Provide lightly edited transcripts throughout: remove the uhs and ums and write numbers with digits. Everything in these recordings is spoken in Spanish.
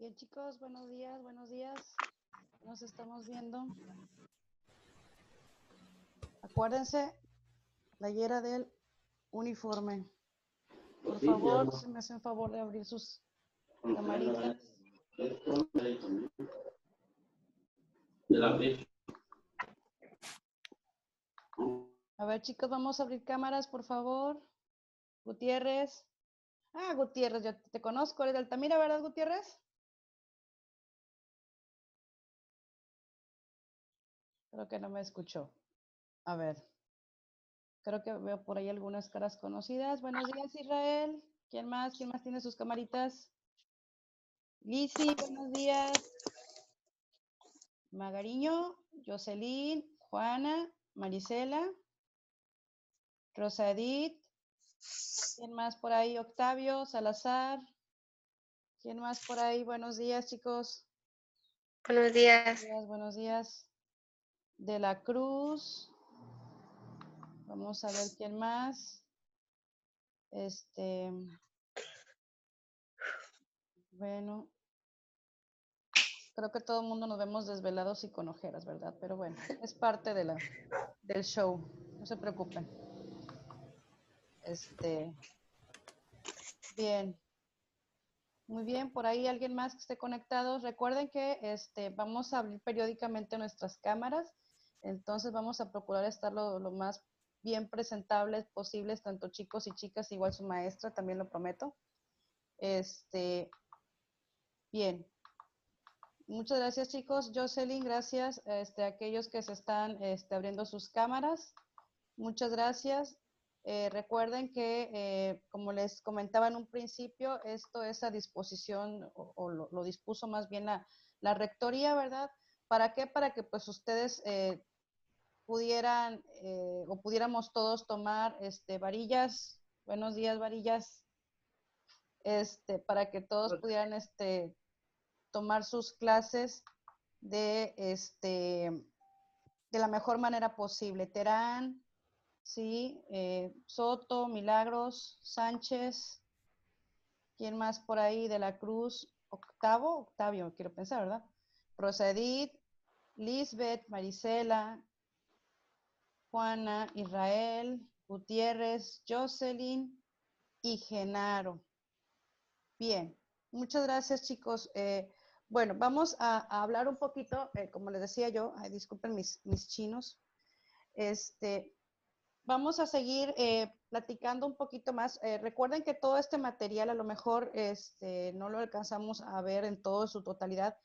Bien, chicos, buenos días, buenos días. Nos estamos viendo. Acuérdense, la playera del uniforme. Por favor, si me hacen favor de abrir sus camaritas. A ver, chicos, vamos a abrir cámaras, por favor. Gutiérrez. Ah, Gutiérrez, ya te conozco. ¿Eres de Altamira, verdad, Gutiérrez? Creo que no me escuchó. A ver. Creo que veo por ahí algunas caras conocidas. Buenos días, Israel. ¿Quién más? ¿Quién más tiene sus camaritas? Lizzy, buenos días. Magariño, Jocelyn, Juana, Marisela, Rosa Edith. ¿Quién más por ahí? Octavio, Salazar. ¿Quién más por ahí? Buenos días, chicos. Buenos días. Buenos días, buenos días. De la Cruz. Vamos a ver quién más. Bueno. Creo que todo el mundo nos vemos desvelados y con ojeras, ¿verdad? Pero bueno, es parte de del show. No se preocupen. Bien. Muy bien, por ahí alguien más que esté conectado. Recuerden que vamos a abrir periódicamente nuestras cámaras, entonces vamos a procurar estar lo más bien presentables posibles, tanto chicos y chicas, igual su maestra, también lo prometo. Bien. Muchas gracias, chicos. Jocelyn, gracias a aquellos que se están abriendo sus cámaras. Muchas gracias. Recuerden que, como les comentaba en un principio, esto es a disposición, o lo dispuso más bien la rectoría, ¿verdad? ¿Para qué? Para que pues ustedes pudieran o pudiéramos todos tomar varillas. Buenos días, varillas. Para que todos pudieran tomar sus clases de la mejor manera posible. Terán, sí, Soto, Milagros, Sánchez, ¿quién más por ahí? De la Cruz, Octavio, quiero pensar, ¿verdad? Rosa Edith, Lisbeth, Marisela, Juana, Israel, Gutiérrez, Jocelyn y Genaro. Bien, muchas gracias, chicos. Bueno, vamos a hablar un poquito, como les decía yo, disculpen mis chinos, vamos a seguir platicando un poquito más. Recuerden que todo este material a lo mejor no lo alcanzamos a ver en toda su totalidad,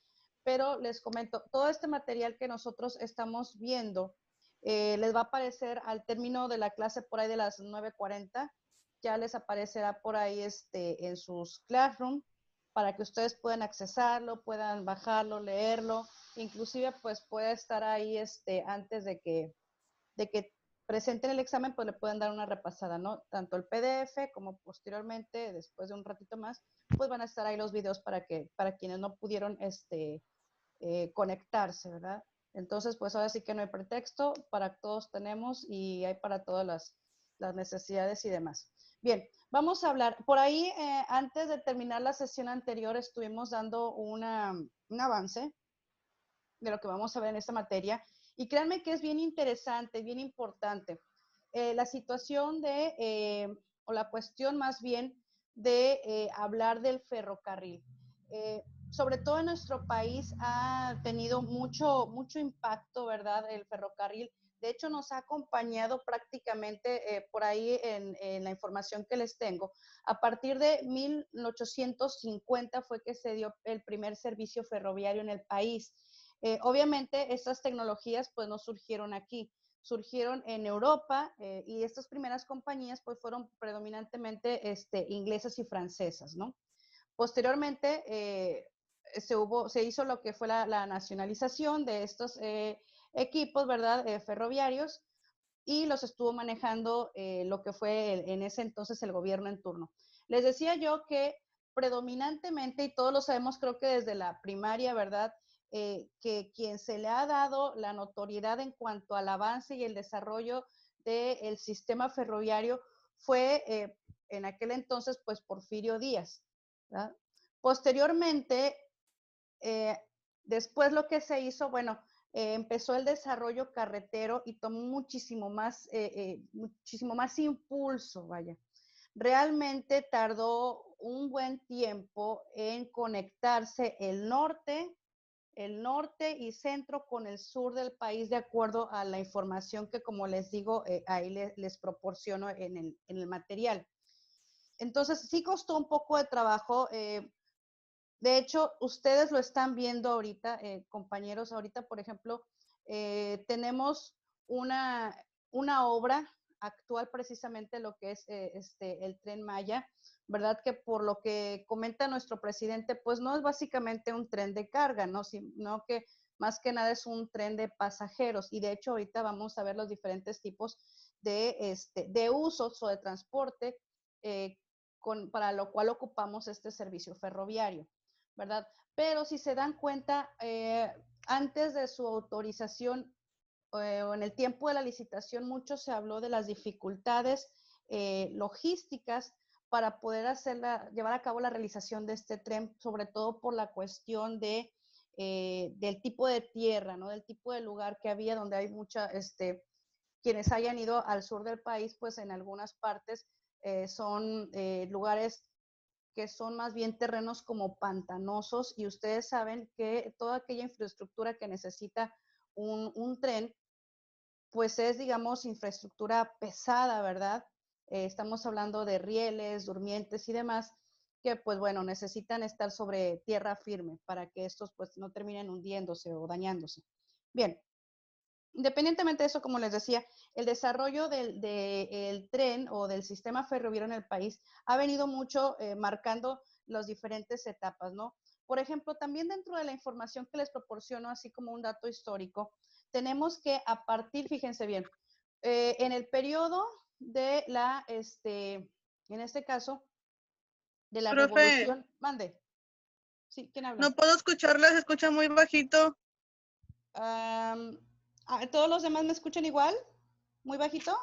pero les comento, todo este material que nosotros estamos viendo les va a aparecer al término de la clase por ahí de las 9:40, ya les aparecerá por ahí en sus Classroom para que ustedes puedan accesarlo, puedan bajarlo, leerlo, inclusive pues puede estar ahí antes de que presenten el examen, pues le pueden dar una repasada, ¿no? Tanto el PDF como posteriormente, después de un ratito más, pues van a estar ahí los videos para quienes no pudieron conectarse, ¿verdad? Entonces, pues ahora sí que no hay pretexto, para todos tenemos y hay para todas las necesidades y demás. Bien, vamos a hablar, por ahí antes de terminar la sesión anterior estuvimos dando un avance de lo que vamos a ver en esta materia. Y créanme que es bien interesante, bien importante. La situación o la cuestión más bien de hablar del ferrocarril. Sobre todo en nuestro país ha tenido mucho impacto, ¿verdad? El ferrocarril. De hecho, nos ha acompañado prácticamente por ahí en la información que les tengo. A partir de 1850 fue que se dio el primer servicio ferroviario en el país. Obviamente, estas tecnologías pues no surgieron aquí, surgieron en Europa y estas primeras compañías pues fueron predominantemente inglesas y francesas, ¿no? Posteriormente se hizo lo que fue la nacionalización de estos equipos, ¿verdad? Ferroviarios, y los estuvo manejando lo que fue en ese entonces el gobierno en turno. Les decía yo que predominantemente, y todos lo sabemos creo que desde la primaria, ¿verdad? Que quien se le ha dado la notoriedad en cuanto al avance y el desarrollo del sistema ferroviario fue en aquel entonces, pues, Porfirio Díaz, ¿verdad? Posteriormente, Eh, Después lo que se hizo, bueno, empezó el desarrollo carretero y tomó muchísimo más impulso, vaya. Realmente tardó un buen tiempo en conectarse el norte y centro con el sur del país, de acuerdo a la información que, como les digo, ahí les proporciono en el material. Entonces, sí costó un poco de trabajo. De hecho, ustedes lo están viendo ahorita, compañeros. Ahorita, por ejemplo, tenemos una, una obra actual, precisamente lo que es el Tren Maya, ¿verdad? Que por lo que comenta nuestro presidente, pues no es básicamente un tren de carga, ¿no? Sino que más que nada es un tren de pasajeros. Y de hecho, ahorita vamos a ver los diferentes tipos de usos o de transporte para lo cual ocupamos este servicio ferroviario, ¿verdad? Pero si se dan cuenta, antes de su autorización o en el tiempo de la licitación, mucho se habló de las dificultades logísticas para poder llevar a cabo la realización de este tren, sobre todo por la cuestión del tipo de tierra, ¿no? Del tipo de lugar que había, donde hay quienes hayan ido al sur del país, pues en algunas partes son lugares que son más bien terrenos como pantanosos, y ustedes saben que toda aquella infraestructura que necesita un tren, pues es, digamos, infraestructura pesada, ¿verdad? Estamos hablando de rieles, durmientes y demás, que pues bueno, necesitan estar sobre tierra firme para que estos pues no terminen hundiéndose o dañándose. Bien, independientemente de eso, como les decía, el desarrollo del tren o del sistema ferroviario en el país ha venido mucho marcando las diferentes etapas, ¿no? Por ejemplo, también dentro de la información que les proporciono, así como un dato histórico, tenemos que a partir, fíjense bien, en el periodo de en este caso, de la Profe, revolución, mande, sí, ¿quién habla? no puedo escucharla, se escucha muy bajito. ¿Todos los demás me escuchan igual? ¿Muy bajito?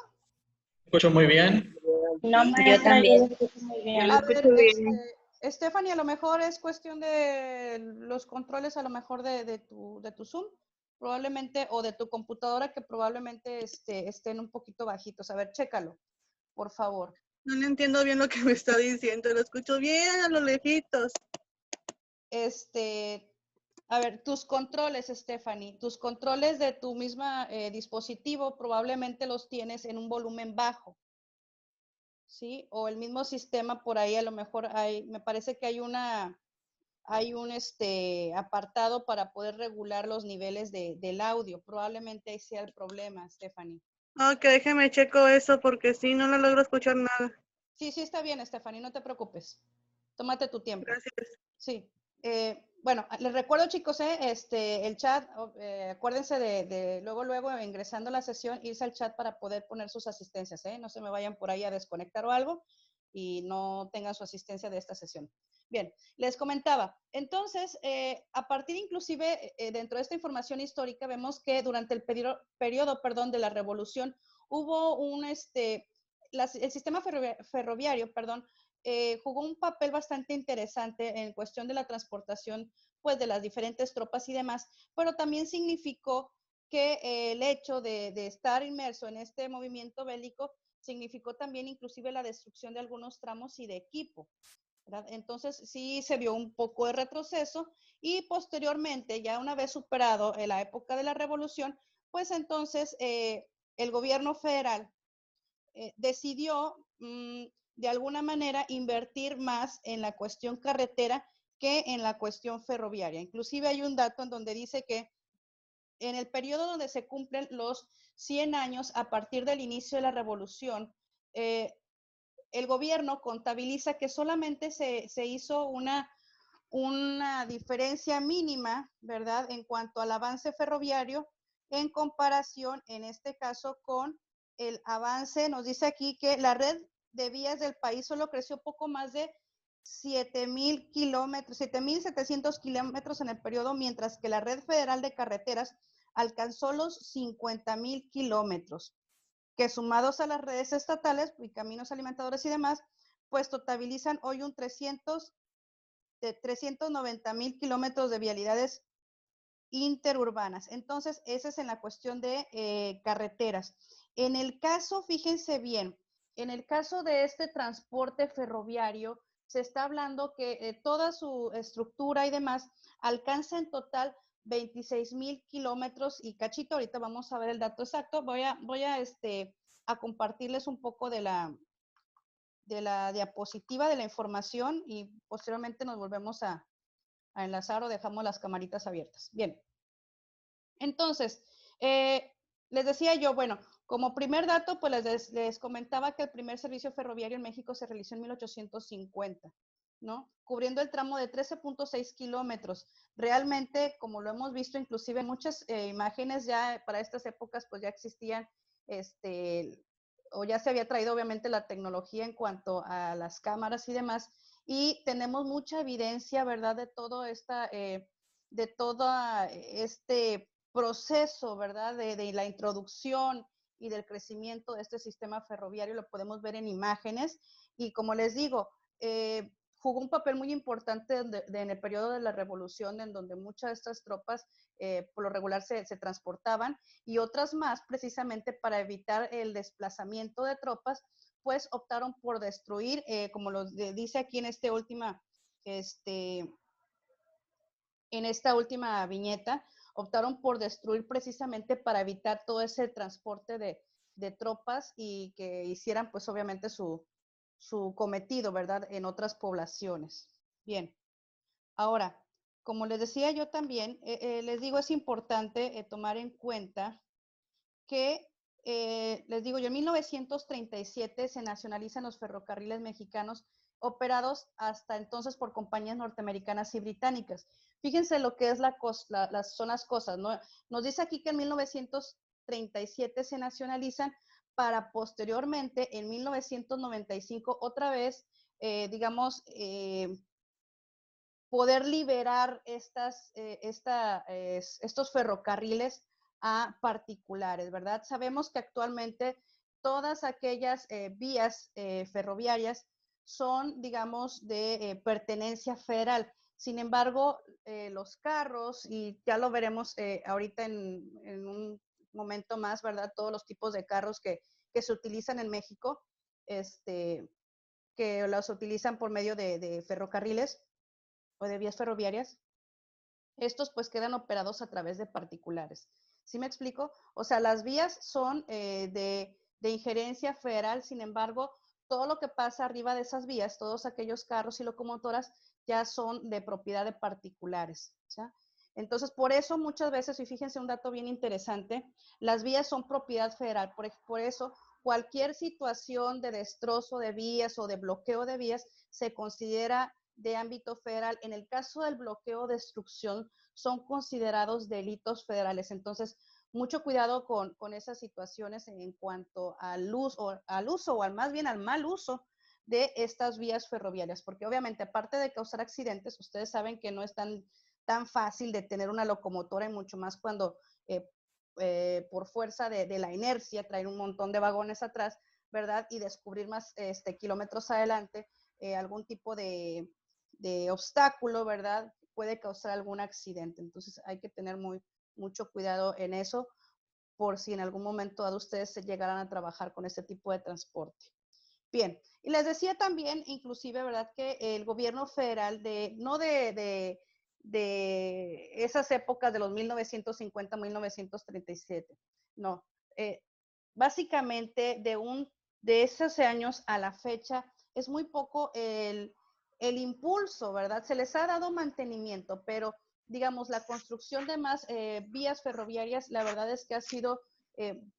Escucho muy bien. No, Sí. yo también. Yo lo escucho muy Yo bien. la A ver, escucho bien. Stephanie, a lo mejor es cuestión de los controles, a lo mejor de tu Zoom, probablemente, o de tu computadora, que probablemente estén un poquito bajitos. A ver, chécalo, por favor. No le entiendo bien lo que me está diciendo, lo escucho bien a lo lejitos. A ver, tus controles, Stephanie, tus controles de tu misma dispositivo probablemente los tienes en un volumen bajo, ¿sí? O el mismo sistema por ahí, a lo mejor me parece que hay un apartado para poder regular los niveles del audio. Probablemente ahí sea el problema, Stephanie. Ok, déjeme checo eso porque si no, no logro escuchar nada. Sí, sí está bien, Stephanie, no te preocupes. Tómate tu tiempo. Gracias. Sí. Bueno, les recuerdo, chicos, el chat, acuérdense de luego ingresando a la sesión, irse al chat para poder poner sus asistencias, no se me vayan por ahí a desconectar o algo y no tengan su asistencia de esta sesión. Bien, les comentaba, entonces, a partir inclusive dentro de esta información histórica, vemos que durante el periodo, de la revolución, hubo el sistema ferroviario, jugó un papel bastante interesante en cuestión de la transportación, pues, de las diferentes tropas y demás, pero también significó que el hecho de estar inmerso en este movimiento bélico significó también inclusive la destrucción de algunos tramos y de equipo, ¿verdad? Entonces sí se vio un poco de retroceso, y posteriormente, ya una vez superado la época de la revolución, pues entonces el gobierno federal decidió de alguna manera invertir más en la cuestión carretera que en la cuestión ferroviaria. Inclusive hay un dato en donde dice que en el periodo donde se cumplen los 100 años a partir del inicio de la revolución, el gobierno contabiliza que solamente se hizo una diferencia mínima, ¿verdad?, en cuanto al avance ferroviario en comparación, en este caso, con el avance. Nos dice aquí que la red de vías del país solo creció poco más de 7,000 kilómetros, 7,700 kilómetros en el periodo, mientras que la red federal de carreteras alcanzó los 50,000 kilómetros, que sumados a las redes estatales y caminos alimentadores y demás, pues totalizan hoy un de 390,000 kilómetros de vialidades interurbanas. Entonces, ese es en la cuestión de carreteras. En el caso, fíjense bien, en el caso de este transporte ferroviario, se está hablando que toda su estructura y demás alcanza en total 26,000 kilómetros y cachito. Ahorita vamos a ver el dato exacto. Voy a compartirles un poco de la diapositiva de la información y posteriormente nos volvemos a enlazar o dejamos las camaritas abiertas. Bien. Entonces, les decía yo, bueno, como primer dato, pues les comentaba que el primer servicio ferroviario en México se realizó en 1850, ¿no? Cubriendo el tramo de 13.6 kilómetros. Realmente, como lo hemos visto, inclusive muchas imágenes ya para estas épocas, pues ya existían, o ya se había traído obviamente la tecnología en cuanto a las cámaras y demás, y tenemos mucha evidencia, ¿verdad?, de todo este proceso, ¿verdad?, de la introducción y del crecimiento de este sistema ferroviario, lo podemos ver en imágenes, y como les digo, jugó un papel muy importante en el periodo de la Revolución, en donde muchas de estas tropas por lo regular se transportaban, y otras más precisamente para evitar el desplazamiento de tropas, pues optaron por destruir, como lo dice aquí en esta última viñeta, optaron por destruir precisamente para evitar todo ese transporte de tropas y que hicieran pues obviamente su cometido, ¿verdad?, en otras poblaciones. Bien, ahora, como les decía yo también, les digo, es importante tomar en cuenta que, les digo yo, en 1937 se nacionalizan los ferrocarriles mexicanos operados hasta entonces por compañías norteamericanas y británicas. Fíjense lo que es son las cosas, ¿no? Nos dice aquí que en 1937 se nacionalizan para posteriormente, en 1995, otra vez, poder liberar estos ferrocarriles a particulares, ¿verdad? Sabemos que actualmente todas aquellas vías ferroviarias son, digamos, de pertenencia federal. Sin embargo, los carros, y ya lo veremos ahorita en un momento más, ¿verdad? Todos los tipos de carros que se utilizan en México, que los utilizan por medio de ferrocarriles o de vías ferroviarias, estos pues quedan operados a través de particulares. ¿Sí me explico? O sea, las vías son de injerencia federal, sin embargo, todo lo que pasa arriba de esas vías, todos aquellos carros y locomotoras ya son de propiedad de particulares, ¿sí? Entonces, por eso muchas veces, y fíjense un dato bien interesante, las vías son propiedad federal, por eso cualquier situación de destrozo de vías o de bloqueo de vías se considera de ámbito federal. En el caso del bloqueo o destrucción, son considerados delitos federales. Entonces, mucho cuidado con esas situaciones en cuanto al uso o más bien al mal uso de estas vías ferroviarias, porque obviamente aparte de causar accidentes, ustedes saben que no es tan fácil detener una locomotora y mucho más cuando por fuerza de la inercia traer un montón de vagones atrás, ¿verdad? Y descubrir más kilómetros adelante algún tipo de obstáculo, ¿verdad? Puede causar algún accidente. Entonces hay que tener mucho cuidado en eso por si en algún momento dado ustedes se llegaran a trabajar con este tipo de transporte. Bien, y les decía también, inclusive, ¿verdad?, que el gobierno federal no de esas épocas de los 1950, 1937, no, básicamente de esos años a la fecha es muy poco el impulso, ¿verdad? Se les ha dado mantenimiento, pero digamos, la construcción de más vías ferroviarias, la verdad es que ha sido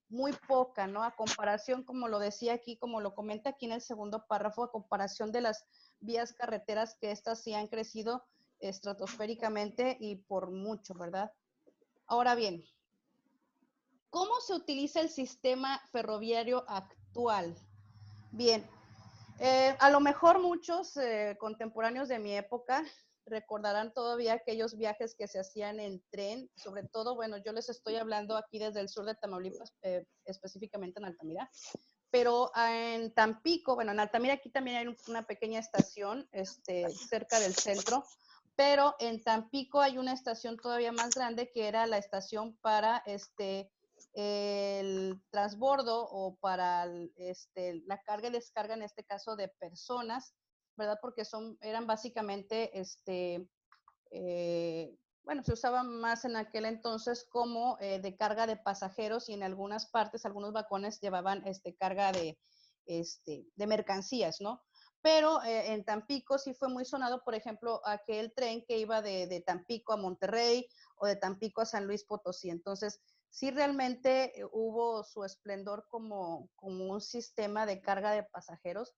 muy poca, ¿no? A comparación, como lo decía aquí, como lo comenta aquí en el segundo párrafo, a comparación de las vías carreteras, que estas sí han crecido estratosféricamente y por mucho, ¿verdad? Ahora bien, ¿cómo se utiliza el sistema ferroviario actual? Bien, a lo mejor muchos contemporáneos de mi época recordarán todavía aquellos viajes que se hacían en tren, sobre todo, bueno, yo les estoy hablando aquí desde el sur de Tamaulipas, específicamente en Altamira, pero en Tampico, bueno, en Altamira aquí también hay una pequeña estación cerca del centro, pero en Tampico hay una estación todavía más grande que era la estación para el transbordo o para la carga y descarga, en este caso de personas, ¿verdad? Porque eran básicamente, bueno, se usaba más en aquel entonces como de carga de pasajeros y en algunas partes, algunos vagones llevaban carga de mercancías, ¿no? Pero en Tampico sí fue muy sonado, por ejemplo, aquel tren que iba de Tampico a Monterrey o de Tampico a San Luis Potosí. Entonces, sí realmente hubo su esplendor como un sistema de carga de pasajeros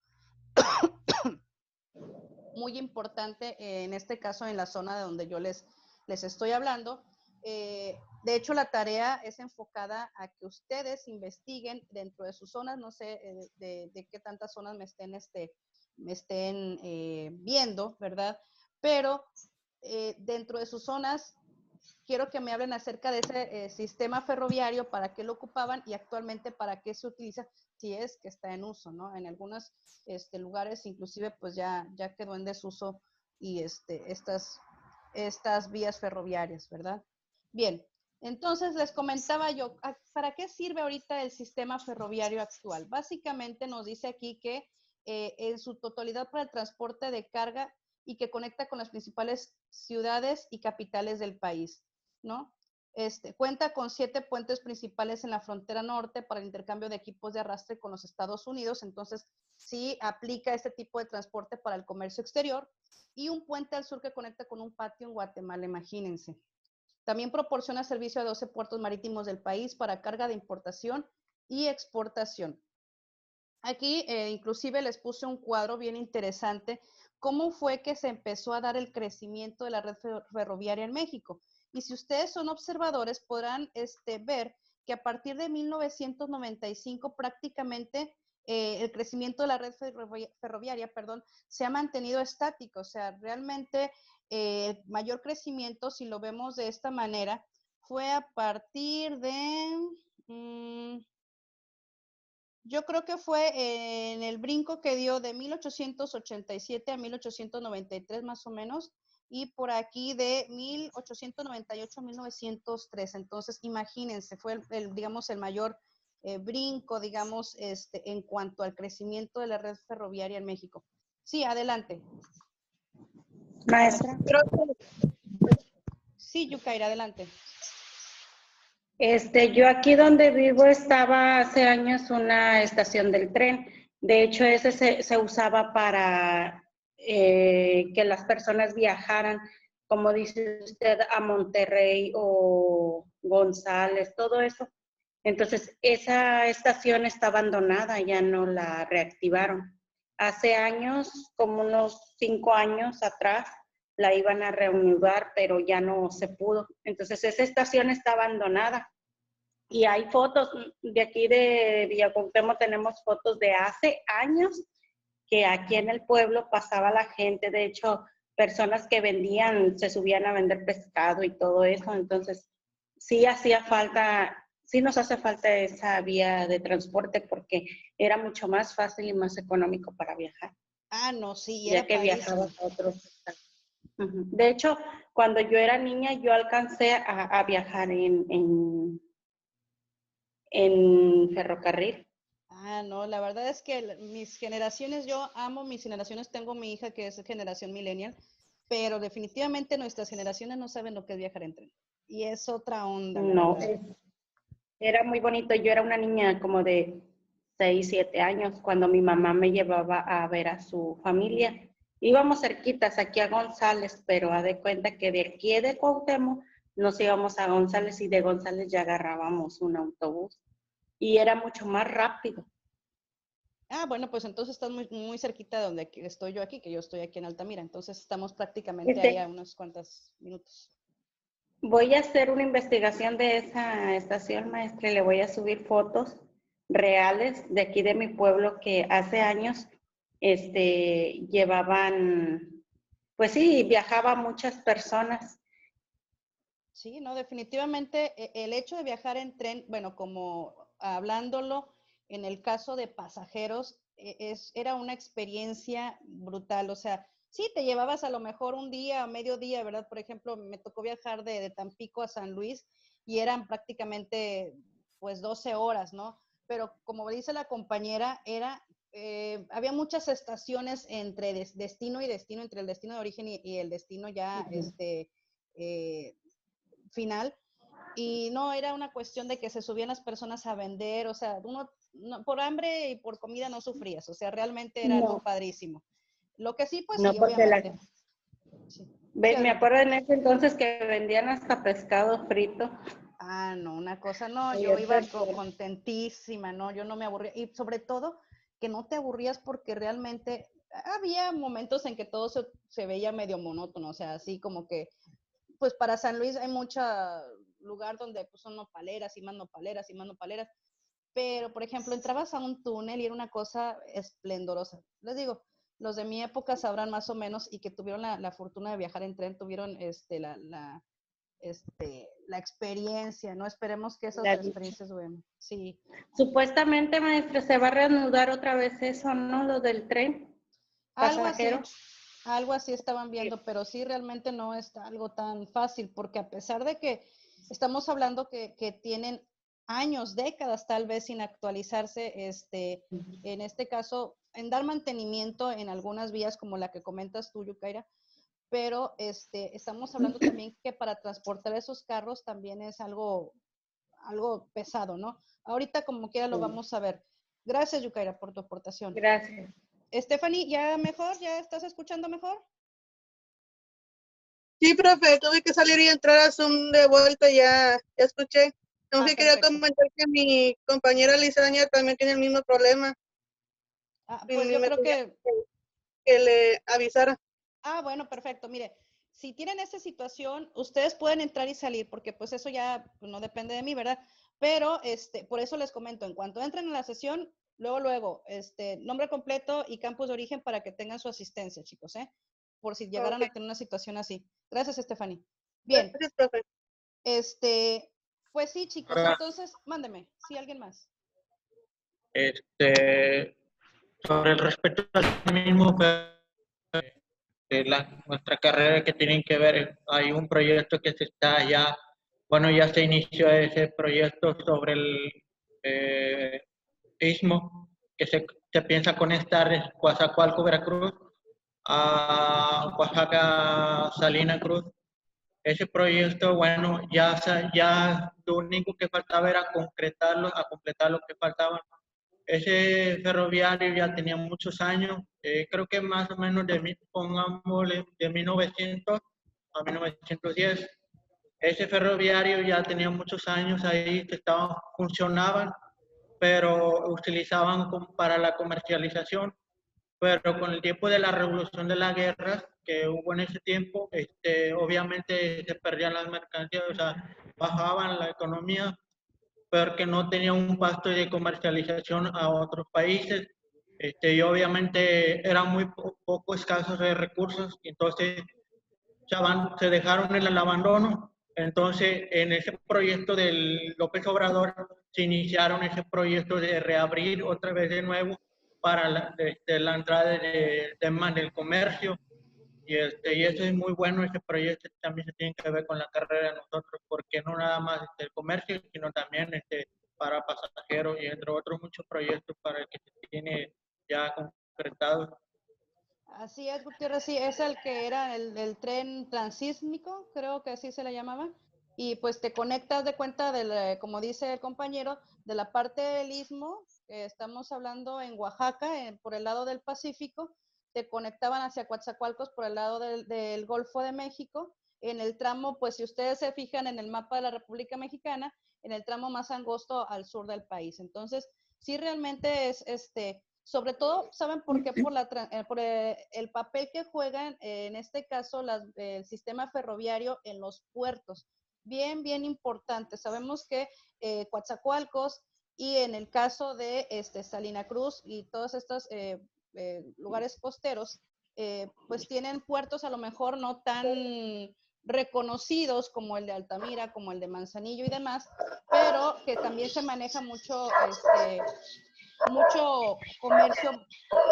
muy importante, en este caso en la zona de donde yo les estoy hablando. De hecho, la tarea es enfocada a que ustedes investiguen dentro de sus zonas, no sé de qué tantas zonas me estén viendo, ¿verdad? Pero dentro de sus zonas, quiero que me hablen acerca de ese sistema ferroviario, para qué lo ocupaban y actualmente para qué se utiliza, si es que está en uso, ¿no? En algunos lugares inclusive pues ya quedó en desuso y estas vías ferroviarias, ¿verdad? Bien, entonces les comentaba yo, ¿para qué sirve ahorita el sistema ferroviario actual? Básicamente nos dice aquí que en su totalidad para el transporte de carga y que conecta con las principales ciudades y capitales del país, ¿no? Cuenta con 7 puentes principales en la frontera norte para el intercambio de equipos de arrastre con los Estados Unidos, entonces sí aplica este tipo de transporte para el comercio exterior, y un puente al sur que conecta con un patio en Guatemala, imagínense. También proporciona servicio a 12 puertos marítimos del país para carga de importación y exportación. Aquí inclusive les puse un cuadro bien interesante, cómo fue que se empezó a dar el crecimiento de la red ferroviaria en México. Y si ustedes son observadores, podrán ver que a partir de 1995 prácticamente el crecimiento de la red ferroviaria, se ha mantenido estático. O sea, realmente mayor crecimiento, si lo vemos de esta manera, fue a partir de... yo creo que fue en el brinco que dio de 1887 a 1893 más o menos, y por aquí de 1898 a 1903. Entonces, imagínense, fue digamos, el mayor brinco, digamos, en cuanto al crecimiento de la red ferroviaria en México. Sí, adelante. Maestra. Sí, Yukaira, adelante. Yo aquí donde vivo estaba hace años una estación del tren. De hecho, ese se usaba para que las personas viajaran, como dice usted, a Monterrey o González, todo eso. Entonces, esa estación está abandonada, ya no la reactivaron. Hace años, como unos 5 años atrás, la iban a reanudar, pero ya no se pudo. Entonces, esa estación está abandonada. Y hay fotos de aquí de Villa Cuauhtémoc, tenemos fotos de hace años que aquí en el pueblo pasaba la gente. De hecho, personas que vendían, se subían a vender pescado y todo eso. Entonces, sí hacía falta, sí nos hace falta esa vía de transporte porque era mucho más fácil y más económico para viajar. Ah, no, sí, ya era que padrísimo. viajaba a otros estados. De hecho, cuando yo era niña, yo alcancé a viajar en ferrocarril. Ah, no, la verdad es que mis generaciones, yo amo mis generaciones, tengo mi hija que es generación millennial, pero definitivamente nuestras generaciones no saben lo que es viajar en tren. Y es otra onda, la No, verdad. era muy bonito. Yo era una niña como de 6, 7 años cuando mi mamá me llevaba a ver a su familia. Íbamos cerquitas aquí a González, pero haz de cuenta que de aquí de Cuauhtémoc nos íbamos a González y de González ya agarrábamos un autobús y era mucho más rápido. Ah, bueno, pues entonces estás muy, muy cerquita de donde estoy yo aquí, que yo estoy aquí en Altamira, entonces estamos prácticamente ahí a unos cuantos minutos. Voy a hacer una investigación de esa estación, maestra, y le voy a subir fotos reales de aquí de mi pueblo que hace años llevaban, pues sí, viajaban muchas personas. Sí, no, definitivamente el hecho de viajar en tren, bueno, como hablándolo en el caso de pasajeros, era una experiencia brutal. O sea, sí, te llevabas a lo mejor un día, medio día, ¿verdad? Por ejemplo, me tocó viajar de Tampico a San Luis y eran prácticamente pues 12 horas, ¿no? Pero como dice la compañera, había muchas estaciones entre destino y destino, entre el destino de origen y el destino ya final. Y no, era una cuestión de que se subían las personas a vender, o sea, uno por hambre y por comida no sufrías, o sea, realmente era algo No, padrísimo. Lo que sí, pues no sí, porque obviamente. Sí, sí, me adelante. acuerdo en ese entonces que vendían hasta pescado frito. Ah, no, una cosa, no, Ahí yo en iba Reforma. contentísima, no, yo no me aburría. Y sobre todo, que no te aburrías porque realmente había momentos en que todo se veía medio monótono, o sea, así como que, pues para San Luis hay mucho lugar donde pues, son nopaleras y más nopaleras y más nopaleras, pero por ejemplo, entrabas a un túnel y era una cosa esplendorosa. Les digo, los de mi época sabrán más o menos y que tuvieron la fortuna de viajar en tren, tuvieron la experiencia, ¿no? Esperemos que esas La dicha. experiencias, bueno, sí. Supuestamente, maestra, se va a reanudar otra vez eso, ¿no? Lo del tren pasajero. Algo así estaban viendo, pero sí realmente no es algo tan fácil, porque a pesar de que estamos hablando que tienen años, décadas tal vez sin actualizarse, en este caso, en dar mantenimiento en algunas vías como la que comentas tú, Yukaira, pero estamos hablando también que para transportar esos carros también es algo pesado, ¿no? Ahorita como quiera lo vamos a ver. Gracias, Yukaira, por tu aportación. Gracias. Stephanie, ¿ya mejor? ¿Ya estás escuchando mejor? Sí, profe, tuve que salir y entrar a Zoom de vuelta, ya escuché. No sé, quería Perfecto. comentar que mi compañera Lizaña también tiene el mismo problema. Pues Y yo me creo pedía que, que le avisara. bueno, perfecto. Mire, si tienen esa situación, ustedes pueden entrar y salir, porque pues eso ya no depende de mí, ¿verdad? Pero por eso les comento, en cuanto entren a la sesión, luego, nombre completo y campus de origen para que tengan su asistencia, chicos, ¿eh? Por si llegaran Ok, a tener una situación así. Gracias, Stephanie. Bien, gracias, profe. pues sí, chicos, Ahora, entonces, mándeme, si alguien más. este, sobre el respeto al mismo, de nuestra carrera que tienen que ver, hay un proyecto que se está ya, bueno, ya se inició ese proyecto sobre el istmo que se piensa conectar Coatzacoalcos, Veracruz, a Oaxaca, Salina Cruz. Ese proyecto, bueno, ya lo único que faltaba era concretarlo, a completar lo que faltaba. Ese ferroviario ya tenía muchos años, creo que más o menos pongámosle, de 1900 a 1910. Ese ferroviario ya tenía muchos años ahí que funcionaban, pero utilizaban para la comercialización, pero con el tiempo de la revolución de la guerra que hubo en ese tiempo, obviamente se perdían las mercancías, o sea, bajaban la economía, porque no tenía un pasto de comercialización a otros países, y obviamente eran muy poco escasos de recursos, entonces se dejaron en el abandono. Entonces, en ese proyecto del López Obrador, se iniciaron ese proyecto de reabrir otra vez de nuevo para la entrada del comercio. Y eso es muy bueno, ese proyecto también se tiene que ver con la carrera de nosotros, porque no nada más el comercio, sino también para pasajeros y entre otros muchos proyectos para el que se tiene ya concretado. Así es, Gutiérrez, sí, es el que era el tren transísmico, creo que así se le llamaba, y pues te conectas de cuenta, como dice el compañero, de la parte del istmo, que estamos hablando en Oaxaca, por el lado del Pacífico, te conectaban hacia Coatzacoalcos por el lado del Golfo de México, en el tramo, pues si ustedes se fijan en el mapa de la República Mexicana, en el tramo más angosto al sur del país. Entonces, sí realmente es sobre todo, ¿saben por qué? Por el papel que juegan, en este caso, el sistema ferroviario en los puertos. Bien, bien importante. Sabemos que Coatzacoalcos y en el caso de Salina Cruz y todos estos lugares costeros, pues tienen puertos a lo mejor no tan reconocidos como el de Altamira, como el de Manzanillo y demás, pero que también se maneja mucho mucho comercio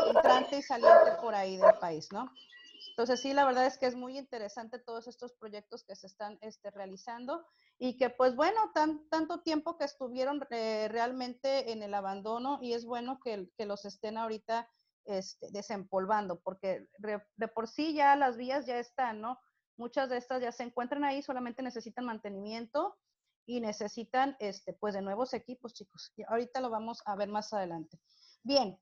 entrante y saliente por ahí del país, ¿no? Entonces, sí, la verdad es que es muy interesante todos estos proyectos que se están realizando y que, pues bueno, tanto tiempo que estuvieron realmente en el abandono y es bueno que los estén ahorita desempolvando, porque de por sí ya las vías ya están, ¿no? Muchas de estas ya se encuentran ahí, solamente necesitan mantenimiento y necesitan, pues, de nuevos equipos, chicos. Y ahorita lo vamos a ver más adelante. Bien,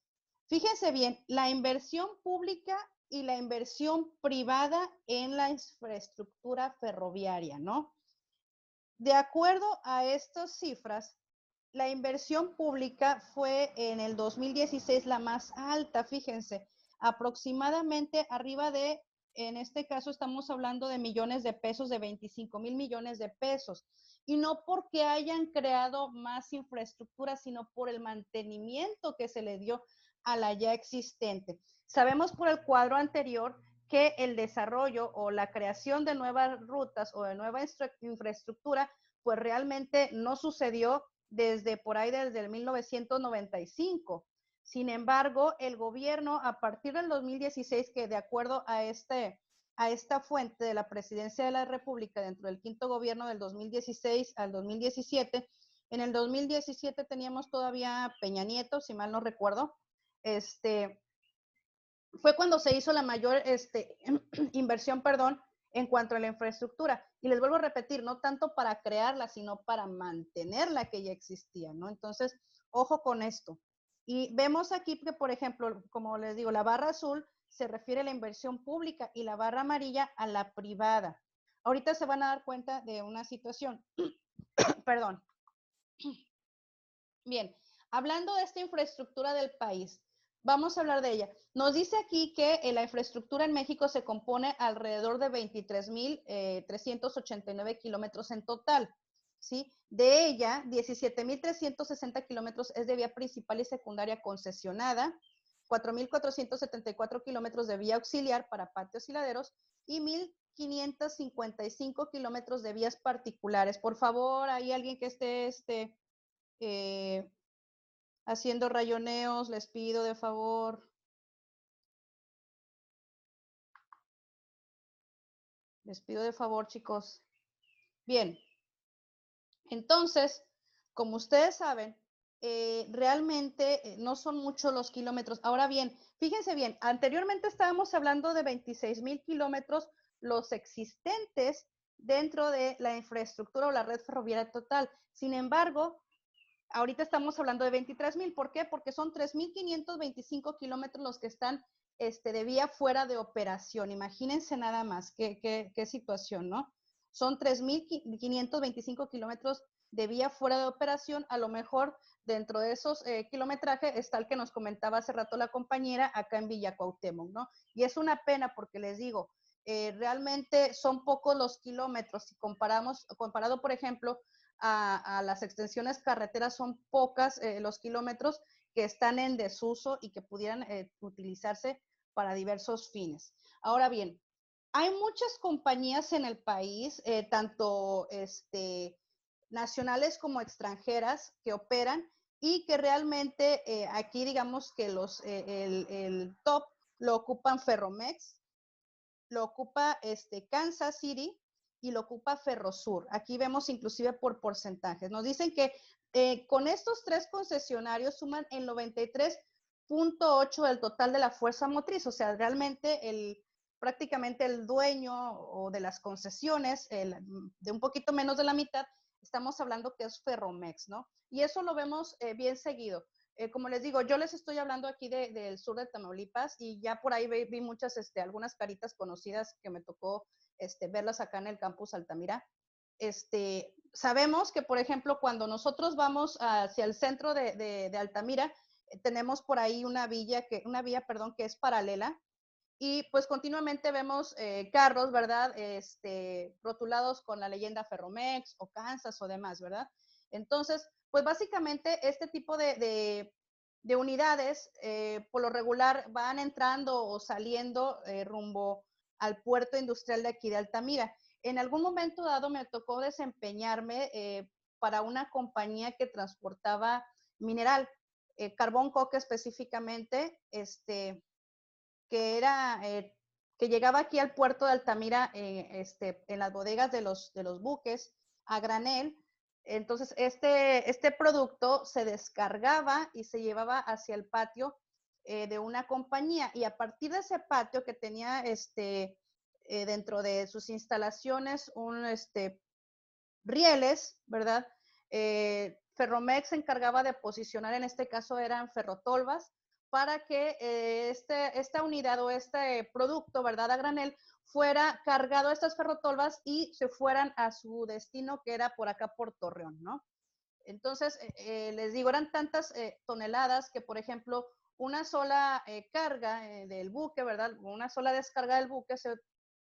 fíjense bien, la inversión pública y la inversión privada en la infraestructura ferroviaria, ¿no? De acuerdo a estas cifras, la inversión pública fue en el 2016 la más alta, fíjense, aproximadamente arriba de, en este caso estamos hablando de millones de pesos, de 25,000 millones de pesos, y no porque hayan creado más infraestructura, sino por el mantenimiento que se le dio a la ya existente. Sabemos por el cuadro anterior que el desarrollo o la creación de nuevas rutas o de nueva infraestructura, pues realmente no sucedió desde el 1995. Sin embargo, el gobierno a partir del 2016, que de acuerdo a esta fuente de la Presidencia de la República dentro del quinto gobierno del 2016 al 2017, en el 2017 teníamos todavía Peña Nieto, si mal no recuerdo, fue cuando se hizo la mayor inversión, en cuanto a la infraestructura. Y les vuelvo a repetir, no tanto para crearla, sino para mantenerla que ya existía, ¿no? Entonces, ojo con esto. Y vemos aquí que, por ejemplo, como les digo, la barra azul se refiere a la inversión pública y la barra amarilla a la privada. Ahorita se van a dar cuenta de una situación. Perdón. Bien, hablando de esta infraestructura del país, vamos a hablar de ella. Nos dice aquí que la infraestructura en México se compone alrededor de 23,389 kilómetros en total, ¿sí? De ella, 17,360 kilómetros es de vía principal y secundaria concesionada, 4,474 kilómetros de vía auxiliar para patios y laderos y 1,555 kilómetros de vías particulares. Por favor, hay alguien que esté haciendo rayoneos, les pido de favor. Les pido de favor, chicos. Bien. Entonces, como ustedes saben, realmente no son muchos los kilómetros. Ahora bien, fíjense bien, anteriormente estábamos hablando de 26,000 kilómetros los existentes dentro de la infraestructura o la red ferroviaria total. Sin embargo, ahorita estamos hablando de 23,000. ¿Por qué? Porque son 3,525 kilómetros los que están de vía fuera de operación. Imagínense nada más qué situación, ¿no? Son 3,525 kilómetros de vía fuera de operación. A lo mejor dentro de esos kilometrajes está el que nos comentaba hace rato la compañera acá en Villa Cuauhtémoc, ¿no? Y es una pena porque les digo, realmente son pocos los kilómetros. Si comparado, por ejemplo, a las extensiones carreteras, son pocas los kilómetros que están en desuso y que pudieran utilizarse para diversos fines. Ahora bien, hay muchas compañías en el país, tanto nacionales como extranjeras, que operan y que realmente aquí digamos que el top lo ocupan Ferromex, lo ocupa Kansas City y lo ocupa Ferrosur. Aquí vemos inclusive por porcentajes. Nos dicen que con estos tres concesionarios suman el 93,8% del total de la fuerza motriz, o sea, realmente prácticamente el dueño o de las concesiones, de un poquito menos de la mitad, estamos hablando que es Ferromex, ¿no? Y eso lo vemos bien seguido. Como les digo, yo les estoy hablando aquí del sur de Tamaulipas y ya por ahí vi muchas, algunas caritas conocidas que me tocó verlas acá en el campus Altamira. Sabemos que, por ejemplo, cuando nosotros vamos hacia el centro de Altamira, tenemos por ahí una vía, que es paralela y pues continuamente vemos carros, ¿verdad? Rotulados con la leyenda Ferromex o Kansas o demás, ¿verdad? Entonces, pues básicamente este tipo de unidades por lo regular van entrando o saliendo rumbo al puerto industrial de aquí de Altamira. En algún momento dado me tocó desempeñarme para una compañía que transportaba mineral. carbón coque específicamente, que llegaba aquí al puerto de Altamira, en las bodegas de los buques a granel. Entonces, este producto se descargaba y se llevaba hacia el patio de una compañía, y a partir de ese patio que tenía dentro de sus instalaciones rieles, ¿verdad? Ferromex se encargaba de posicionar, en este caso eran ferrotolvas, para que esta unidad o este producto, ¿verdad?, a granel, fuera cargado a estas ferrotolvas y se fueran a su destino, que era por acá, por Torreón, ¿no? Entonces, les digo, eran tantas toneladas que, por ejemplo, una sola carga del buque, ¿verdad? Una sola descarga del buque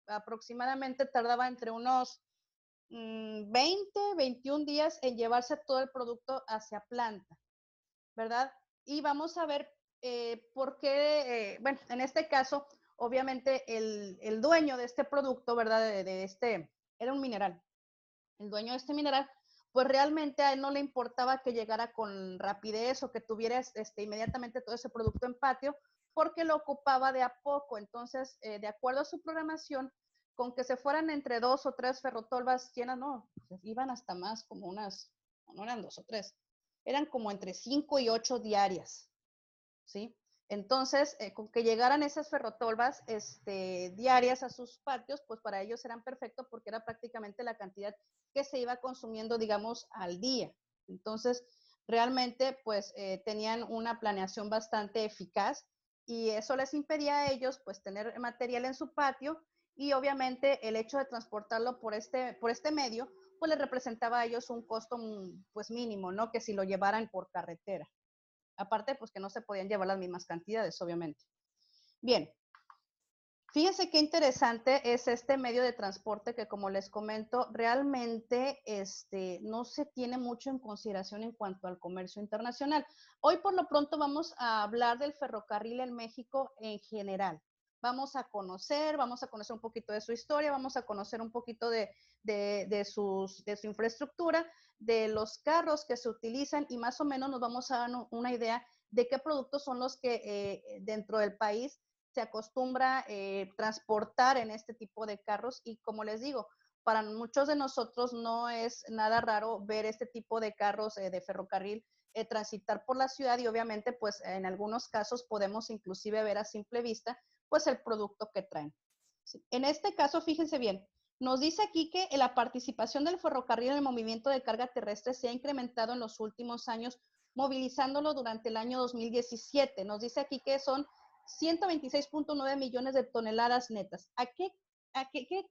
aproximadamente tardaba entre unos 20, 21 días en llevarse todo el producto hacia planta, ¿verdad? Y vamos a ver por qué, bueno, en este caso, obviamente el dueño de este producto, ¿verdad? Era un mineral. El dueño de este mineral, pues realmente a él no le importaba que llegara con rapidez o que tuviera inmediatamente todo ese producto en patio, porque lo ocupaba de a poco. Entonces, de acuerdo a su programación, con que se fueran entre 2 o 3 ferrotolvas llenas, no, iban hasta más, como unas, no eran 2 o 3, eran como entre 5 y 8 diarias, ¿sí? Entonces, con que llegaran esas ferrotolvas diarias a sus patios, pues para ellos eran perfecto, porque era prácticamente la cantidad que se iba consumiendo, digamos, al día. Entonces, realmente, pues, tenían una planeación bastante eficaz, y eso les impedía a ellos, pues, tener material en su patio, y obviamente el hecho de transportarlo por este medio, pues les representaba a ellos un costo, pues, mínimo, ¿no? Que si lo llevaran por carretera. Aparte, pues que no se podían llevar las mismas cantidades, obviamente. Bien, fíjense qué interesante es este medio de transporte que, como les comento, realmente no se tiene mucho en consideración en cuanto al comercio internacional. Hoy, por lo pronto, vamos a hablar del ferrocarril en México en general. Vamos a conocer un poquito de su historia, vamos a conocer un poquito de su infraestructura, de los carros que se utilizan, y más o menos nos vamos a dar una idea de qué productos son los que dentro del país se acostumbra transportar en este tipo de carros. Y como les digo, para muchos de nosotros no es nada raro ver este tipo de carros de ferrocarril transitar por la ciudad, y obviamente pues en algunos casos podemos inclusive ver a simple vista pues el producto que traen. ¿Sí? En este caso, fíjense bien, nos dice aquí que la participación del ferrocarril en el movimiento de carga terrestre se ha incrementado en los últimos años, movilizándolo durante el año 2017. Nos dice aquí que son 126.9 millones de toneladas netas. ¿Qué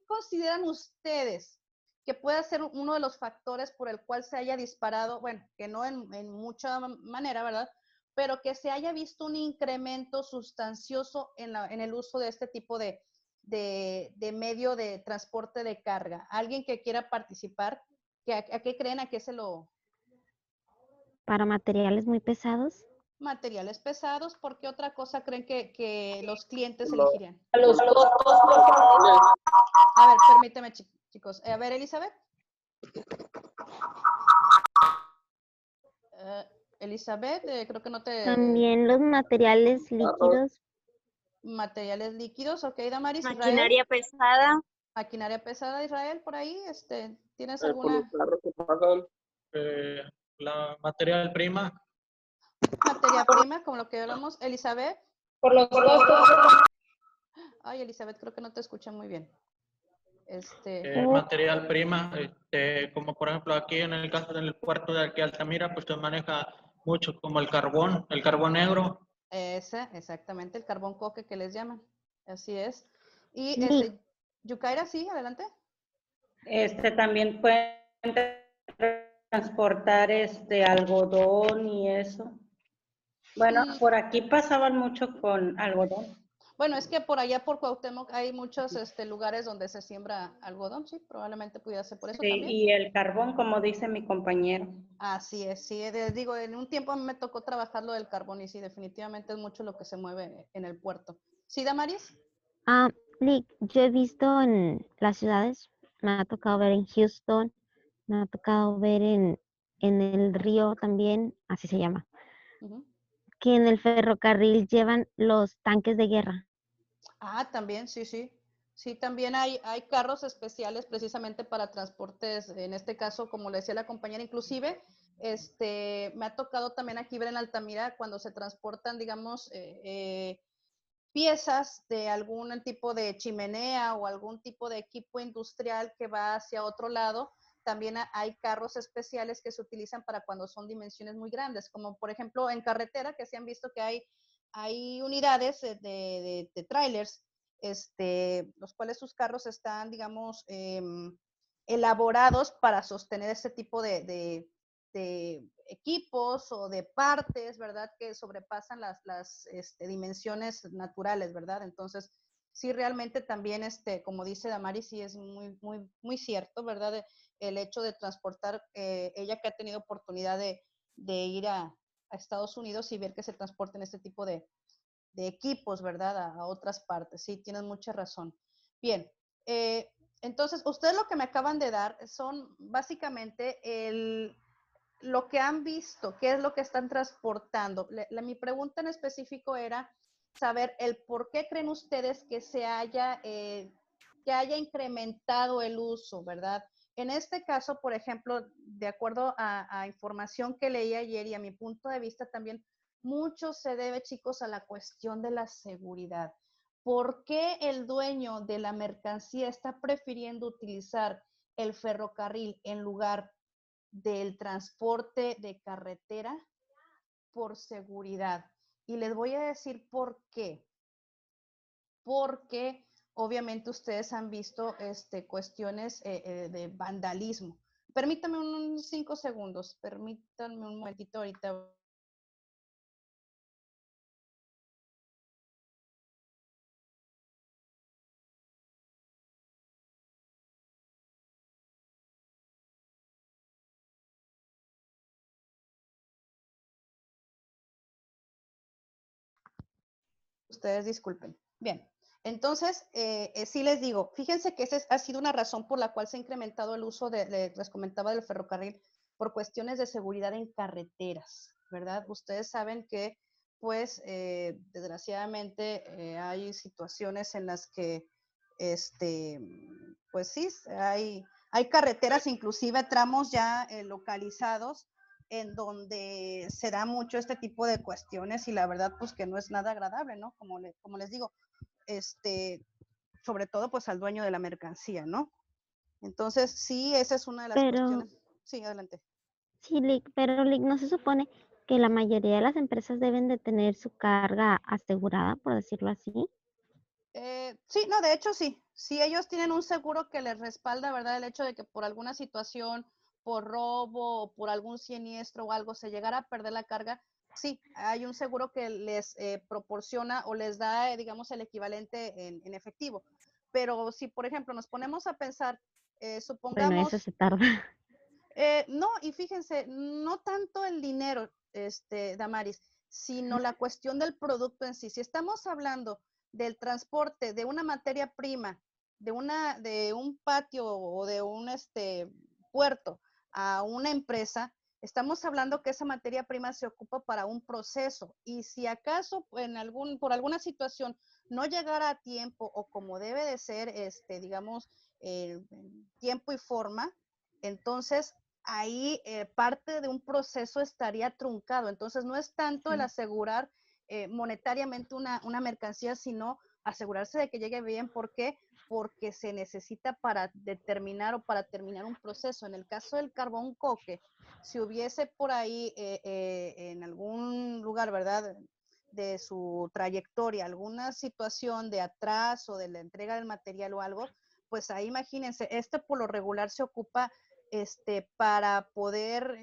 consideran ustedes que pueda ser uno de los factores por el cual se haya disparado? Bueno, que no en mucha manera, ¿verdad? Pero que se haya visto un incremento sustancioso en el uso de este tipo de medio de transporte de carga. ¿Alguien que quiera participar? ¿A qué creen? ¿A qué se lo...? Para materiales muy pesados. Materiales pesados. ¿Por qué otra cosa creen que los clientes elegirían? A los costos. A ver, permíteme, chicos. A ver, Elizabeth. Elizabeth, creo que no te... También los materiales líquidos. Materiales líquidos, ok, Damaris. Maquinaria pesada. Maquinaria pesada, Israel, por ahí, ¿tienes Por alguna? los carros que pasan. La material prima. Materia prima, como lo que hablamos. Elizabeth. Por los costos. Ay, Elizabeth, creo que no te escuché muy bien. Material prima, como por ejemplo aquí en el caso del puerto de aquí Altamira, pues se maneja mucho como el carbón negro. Exactamente, el carbón coque que les llaman. Así es. Y Yukaira, sí, adelante. También pueden transportar algodón y eso. Bueno, por aquí pasaban mucho con algodón. Bueno, es que por allá por Cuauhtémoc hay muchos lugares donde se siembra algodón, sí, probablemente pudiera ser por eso también. Y el carbón, como dice mi compañero. Así es, sí, les digo, en un tiempo a mí me tocó trabajar lo del carbón, y sí, definitivamente es mucho lo que se mueve en el puerto. ¿Sí, Damaris? Lick, yo he visto en las ciudades, me ha tocado ver en Houston, me ha tocado ver en el río también, así se llama. que en el ferrocarril llevan los tanques de guerra. Ah, también, sí, sí. Sí, también hay carros especiales precisamente para transportes, en este caso, como le decía la compañera, inclusive, me ha tocado también aquí ver en Altamira cuando se transportan, digamos, piezas de algún tipo de chimenea o algún tipo de equipo industrial que va hacia otro lado. También hay carros especiales que se utilizan para cuando son dimensiones muy grandes, como por ejemplo en carretera, que se han visto que hay unidades de trailers, los cuales sus carros están, digamos, elaborados para sostener este tipo de equipos o de partes, ¿verdad? Que sobrepasan las dimensiones naturales, ¿verdad? Entonces, sí, realmente también, como dice Damaris, sí es muy, muy, muy cierto, ¿verdad? El hecho de transportar, ella que ha tenido oportunidad de ir a Estados Unidos y ver que se transporten este tipo de equipos, ¿verdad? A otras partes. Sí, tienes mucha razón. Bien, entonces, ustedes lo que me acaban de dar son básicamente lo que han visto, qué es lo que están transportando. Mi pregunta en específico era saber el por qué creen ustedes que haya incrementado el uso, ¿verdad? En este caso, por ejemplo, de acuerdo a información que leí ayer y a mi punto de vista también, mucho se debe, chicos, a la cuestión de la seguridad. ¿Por qué el dueño de la mercancía está prefiriendo utilizar el ferrocarril en lugar del transporte de carretera? Por seguridad? Y les voy a decir por qué. Porque obviamente ustedes han visto cuestiones de vandalismo. Permítanme unos 5 segundos, permítanme un momentito ahorita. Ustedes disculpen. Bien, entonces, sí les digo, fíjense que esa ha sido una razón por la cual se ha incrementado el uso les comentaba, del ferrocarril por cuestiones de seguridad en carreteras, ¿verdad? Ustedes saben que, pues, desgraciadamente hay situaciones en las que, pues sí, hay carreteras, inclusive tramos ya localizados en donde se da mucho este tipo de cuestiones y la verdad pues que no es nada agradable, ¿no? Como les digo, sobre todo pues al dueño de la mercancía, ¿no? Entonces sí, esa es una de las Pero, cuestiones. Sí, adelante. sí, Lick, pero Lick, ¿no se supone que la mayoría de las empresas deben de tener su carga asegurada, por decirlo así? Sí, no, de hecho sí. Si ellos tienen un seguro que les respalda, ¿verdad? El hecho de que por alguna situación, por robo o por algún siniestro o algo se llegara a perder la carga, sí, hay un seguro que les proporciona o les da, digamos, el equivalente en efectivo. Pero si, por ejemplo, nos ponemos a pensar, Bueno, eso supongamos, se tarda. no, y fíjense, no tanto el dinero, Damaris, sino la cuestión del producto en sí. Si estamos hablando del transporte de una materia prima, de un patio o de un puerto a una empresa, estamos hablando que esa materia prima se ocupa para un proceso. Y si acaso por alguna situación no llegara a tiempo o como debe de ser, digamos, tiempo y forma, entonces ahí parte de un proceso estaría truncado. Entonces, no es tanto el Sí. asegurar monetariamente una mercancía, sino asegurarse de que llegue bien. ¿Por qué? Porque se necesita para determinar o para terminar un proceso. En el caso del carbón coque, si hubiese por ahí en algún lugar, ¿verdad?, de su trayectoria, alguna situación de atraso de la entrega del material o algo, pues ahí imagínense, por lo regular se ocupa para poder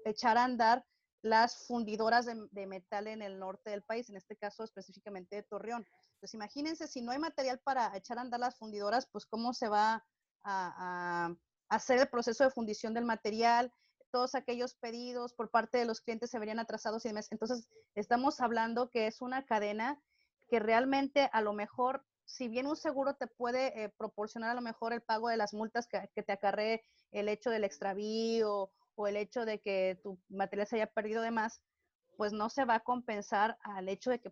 echar a andar las fundidoras de metal en el norte del país, en este caso específicamente de Torreón. Pues imagínense, si no hay material para echar a andar las fundidoras, pues cómo se va a hacer el proceso de fundición del material, todos aquellos pedidos por parte de los clientes se verían atrasados y demás. Entonces, estamos hablando que es una cadena que realmente a lo mejor, si bien un seguro te puede proporcionar a lo mejor el pago de las multas que te acarree el hecho del extravío o el hecho de que tu material se haya perdido de más, pues no se va a compensar al hecho de que